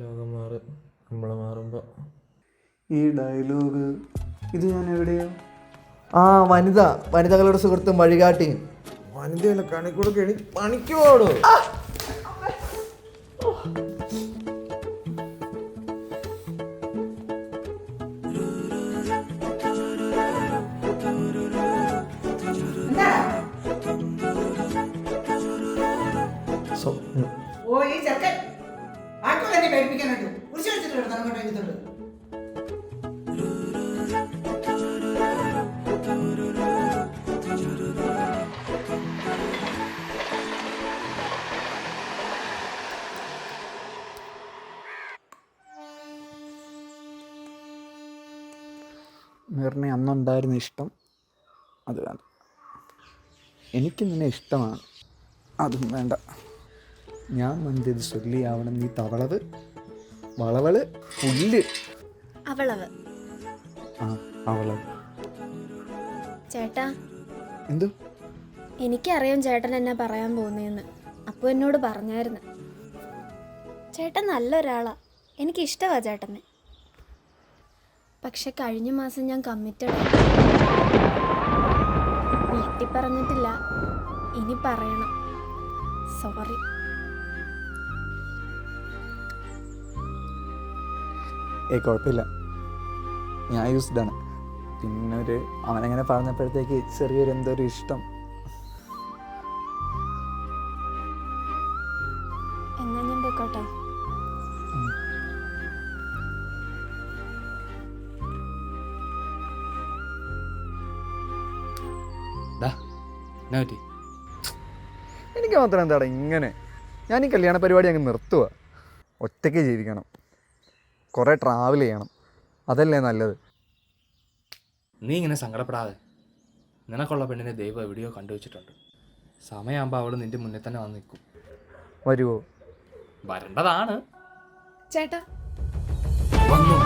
ലോകം മാറും, നമ്മൾ മാറുമ്പോൾ. ഈ ഡയലോഗ് ഇത് ഞാൻ എവിടെയോ. വനിതകളുടെ സുഹൃത്തും വഴികാട്ടിയും. വനിതയല്ല, കണിക്കൂടെ പണിക്ക് പോടോ. ഈ ചെറുക്കൻ ബാക്കിയുള്ളവരെ പേടിപ്പിക്കാനായിട്ട് കുറിച്ച് വെച്ചിട്ട് കിടന്നു അങ്ങോട്ട് എഴുതിട്ടുണ്ട്. മെറിനെ അന്നുണ്ടായിരുന്ന ഇഷ്ടം അത് വേണ്ട. എനിക്ക് നിന്നെ ഇഷ്ടമാണ്, അതും വേണ്ട. ഞാൻ വന്നത് ചൊല്ലിയാവണം നീ തവളവ്. വളവള് പുല്ല്. അവളവ്. ആ അവള്. ചേട്ടാ, എന്തോ? എനിക്കറിയാം ചേട്ടൻ എന്നാ പറയാൻ പോകുന്നതെന്ന്. അപ്പോൾ എന്നോട് പറഞ്ഞായിരുന്നു. ചേട്ടൻ നല്ലൊരാളാ, എനിക്കിഷ്ടമാ ചേട്ടനെ. പക്ഷെ കഴിഞ്ഞ മാസം ഞാൻ കമ്മിറ്റഡ്. വീട്ടിൽ പറഞ്ഞിട്ടില്ല, ഇനി പറയണം. സോറി. കുഴപ്പമില്ല, ഞാൻ യൂസ്ഡാണ്. പിന്നെ അവനങ്ങനെ പറഞ്ഞപ്പോഴത്തേക്ക് ചെറിയൊരു എന്തോ ഒരു ഇഷ്ടം. എന്നാ ഞാൻ പോയിക്കോട്ടെ. എനിക്ക് മാത്രം എന്താടാ ഇങ്ങനെ? ഞാൻ ഈ കല്യാണ പരിപാടി അങ്ങ് നിർത്തുക. ഒറ്റയ്ക്ക് ജീവിക്കണം, കുറേ ട്രാവൽ ചെയ്യണം, അതല്ലേ നല്ലത്. നീ ഇങ്ങനെ സങ്കടപ്പെടാതെ. നിനക്കുള്ള പെണ്ണിനെ ദൈവം എവിടെയോ കണ്ടുവച്ചിട്ടുണ്ട്. സമയമാകുമ്പോൾ അവൾ നിന്റെ മുന്നിൽ തന്നെ വന്ന് നിൽക്കും. വരുമോ? വരേണ്ടതാണ്. ചേട്ടാ, വന്നു.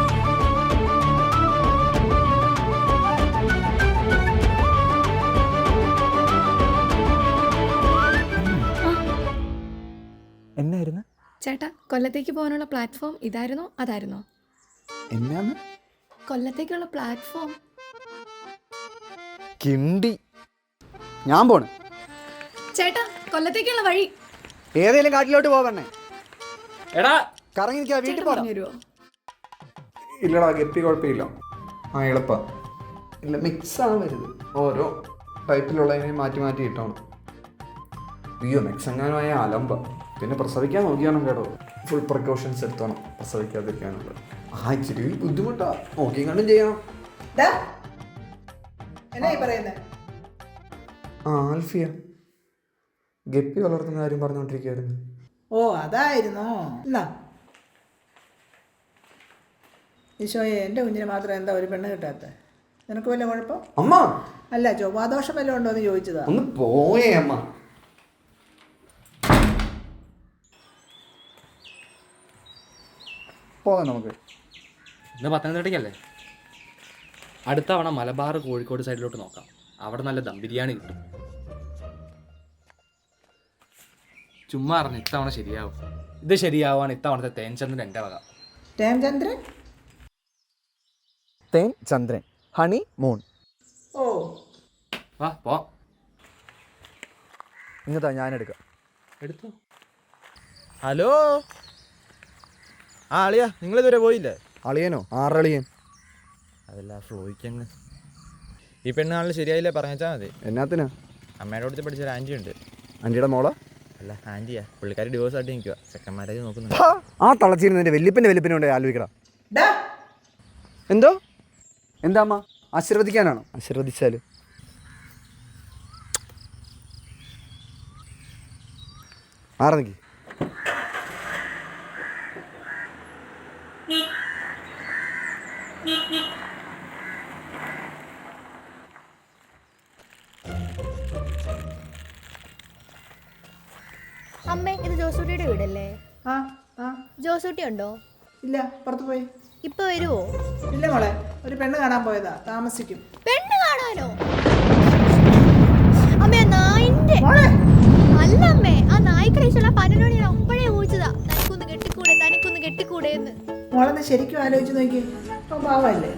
എന്നായിരുന്നു? ചേട്ടാ, കൊല്ലത്തേക്ക് പോകാനുള്ള പ്ലാറ്റ്ഫോം ഇതായിരുന്നോ അതായിരുന്നോ? എന്നാന്ന്? കൊല്ലത്തേക്കുള്ള പ്ലാറ്റ്ഫോം. കിണ്ടി. ഞാൻ പോണ്. ചേട്ടാ, കൊല്ലത്തേക്കുള്ള വഴി. ഏതെങ്കിലും കാട്ടിലോട്ട് പോവണേ. എടാ കറങ്ങി നിൽക്കാ, വീട്ടിൽ ചേട്ടൻ പറഞ്ഞു തരുമോ? ഇല്ലടാ, ഗപ്പി കുഴപ്പമില്ല. ആ എളുപ്പ ഇല്ല, മിക്സ് ആവരുത്. ഓരോ ടൈപ്പിലുള്ളതിനെ മാറ്റി മാറ്റി ഇട്ടോണം. അയ്യോ, മിക്സ് എങ്ങാനുമായ അലമ്പ. പിന്നെ പ്രസവിക്കാൻ നോക്കിയാണോ കേട്ടോ. ഫുൾ പ്രിക്കോഷൻസ് എടുത്തോണം പ്രസവിക്കാതിരിക്കാനുള്ളത്. ഇച്ചിരി ബുദ്ധിമുട്ടാ, നോക്കി കണ്ടും ചെയ്യണം. എന്നാ ഈ പറയുന്നേ? ആൽഫിയ ഗപ്പി വളർത്തുന്ന കാര്യം പറഞ്ഞുകൊണ്ടിരിക്കുകയായിരുന്നു. ഓ, അതായിരുന്നോ? എന്നാ ഈശോയെ, എൻ്റെ കുഞ്ഞിന് മാത്രം എന്താ ഒരു പെണ്ണ് കിട്ടാത്ത? നിനക്ക് വല്ല കുഴപ്പം? അമ്മ അല്ല, ചൊവ്വാദോഷം വല്ലതും ഉണ്ടോ എന്ന് ചോദിച്ചതാ. ഒന്ന് പോയേ അമ്മ. പോകാം നമുക്ക്. ഇന്ന് പത്തനംതിട്ടയ്ക്കല്ലേ? അടുത്ത തവണ മലബാർ കോഴിക്കോട് സൈഡിലോട്ട് നോക്കാം. അവിടെ നല്ല ദം ബിരിയാണി കിട്ടും. ചുമ്മാ അറിഞ്ഞു ഇത്തവണ ശരിയാവും. ഇത് ശരിയാവാണ് ഇത്തവണത്തെ തേൻചന്ദ്രൻ എൻ്റെ വക. തേൻചന്ദ്രൻ? തേൻ ചന്ദ്രൻ, ഹണി മൂൺ. ഓ, വാ പോ. ഇങ്ങത്താ, ഞാനെടുക്കാം. എടുത്തോ. ഹലോ. ആ അളിയാ, നിങ്ങളിതുവരെ പോയില്ലേ? അളിയനോ? ആറളിയൻ? അതല്ല, ഫ്ലോയ്ക്കങ്ങ് ഈ പെണ്ണാളിൽ ശരിയായില്ലേ പറഞ്ഞാൽ മതി. എന്നാത്തിനാ? അമ്മയുടെ അടുത്ത് പഠിച്ചൊരു ആൻറ്റി ഉണ്ട്. ആൻറ്റിയുടെ മോളോ? അല്ല, ആൻറ്റിയാ. പുള്ളിക്കാരി ഡിവോഴ്സ് ആയിട്ട് നിൽക്കുക. സെക്കൻഡ് മാരേജ് നോക്കുന്നുണ്ട്. ആ തളച്ചിരുന്നതിൻ്റെ വെല്ലിപ്പിൻ്റെ കൊണ്ട് ആലോചിക്കടാ. എന്തോ? എന്താ അമ്മ, ആശീർവദിക്കാനാണോ? ആശീർവദിച്ചാല് ആറെനിക്ക്. അമ്മേ, ഇത് ജോസൂട്ടിയുടെ വീടല്ലേ? ആ ആ ജോസൂട്ടി ഉണ്ടോ? ഇല്ല, പുറത്ത് പോയി. ഇപ്പൊ വരുവോ? ഇല്ല മോളെ, ഒരു പെണ്ണ് കാണാൻ പോയതാ, താമസിക്കും. പെണ്ണ് കാണാനോ? അമ്മേ, നായിന്റെ അല്ല അമ്മേ, ആ നായ്ക്കടേശുള്ള പനനോട് ഞാൻ ഒപ്പഴേ ഊഹിച്ചതാ. തനിക്കൊന്ന് കെട്ടിക്കൂടെ എന്ന്. മോളെന്ന് ശരിക്കും ആലോചിച്ച് നോക്കി. പാവല്ലേ?